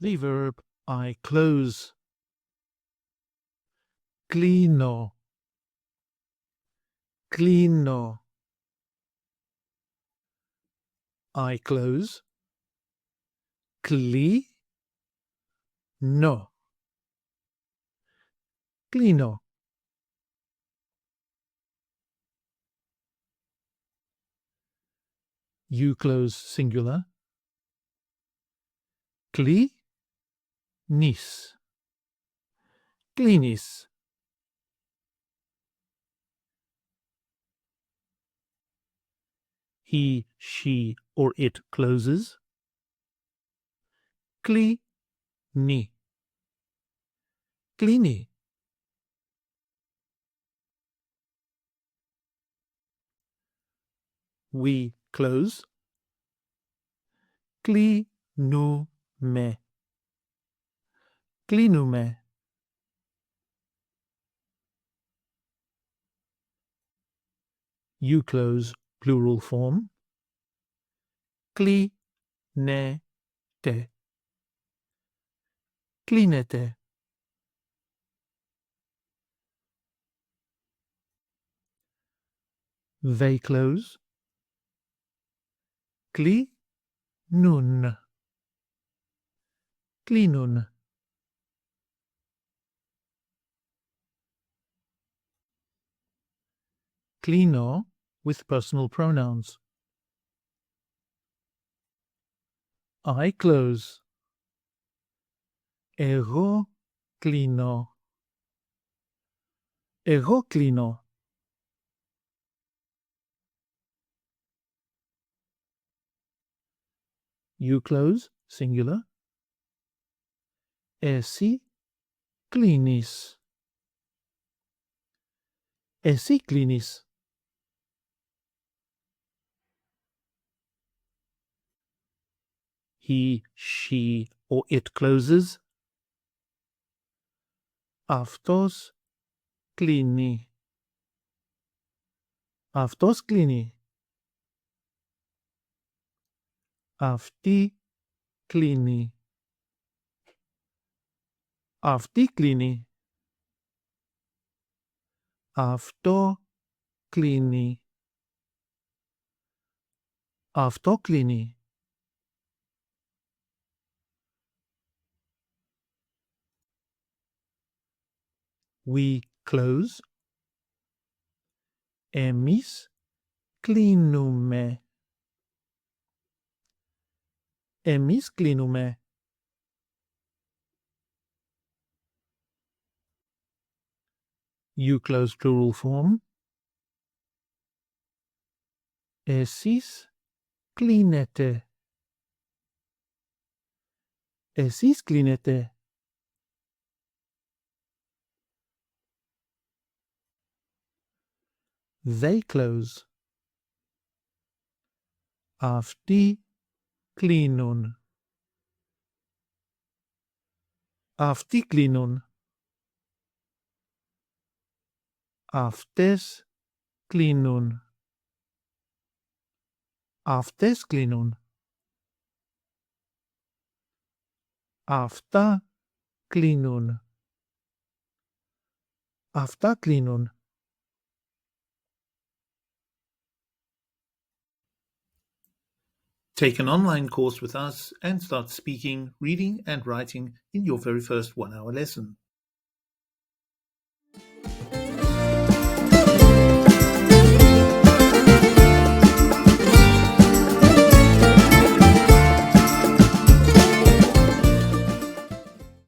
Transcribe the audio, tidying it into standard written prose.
The verb I close. Κλείνω. Κλείνω. I close. Κλείνω. Κλείνω. You close singular. Κλείνεις. Κλείνεις. He, she, or it closes. Κλείνει. Κλείνει. We close. Κλείνουμε. Κλείνουμε. You close plural form. Κλείνετε. Κλείνετε. They close. Κλείνουν. Κλείνουν. Κλείνω with personal pronouns. I close. Εγώ κλείνω. Εγώ κλείνω. You close, singular. Εσύ κλείνεις. Εσύ κλείνεις. He, she, or it closes. Αυτός κλείνει. Αυτός κλείνει. Αυτή κλείνει. Αυτή κλείνει. Αυτό κλείνει. Αυτό κλείνει. We close. Εμείς κλείνουμε. Εμείς κλείνουμε. You close plural form. Εσείς κλείνετε. Εσείς κλείνετε. They close. Αυτοί κλείνουν. Αυτοί κλείνουν. Αυτές κλείνουν. Αυτές κλείνουν. Αυτά κλείνουν. Αυτά κλείνουν. Take an online course with us and start speaking, reading and writing in your very first 1-hour lesson.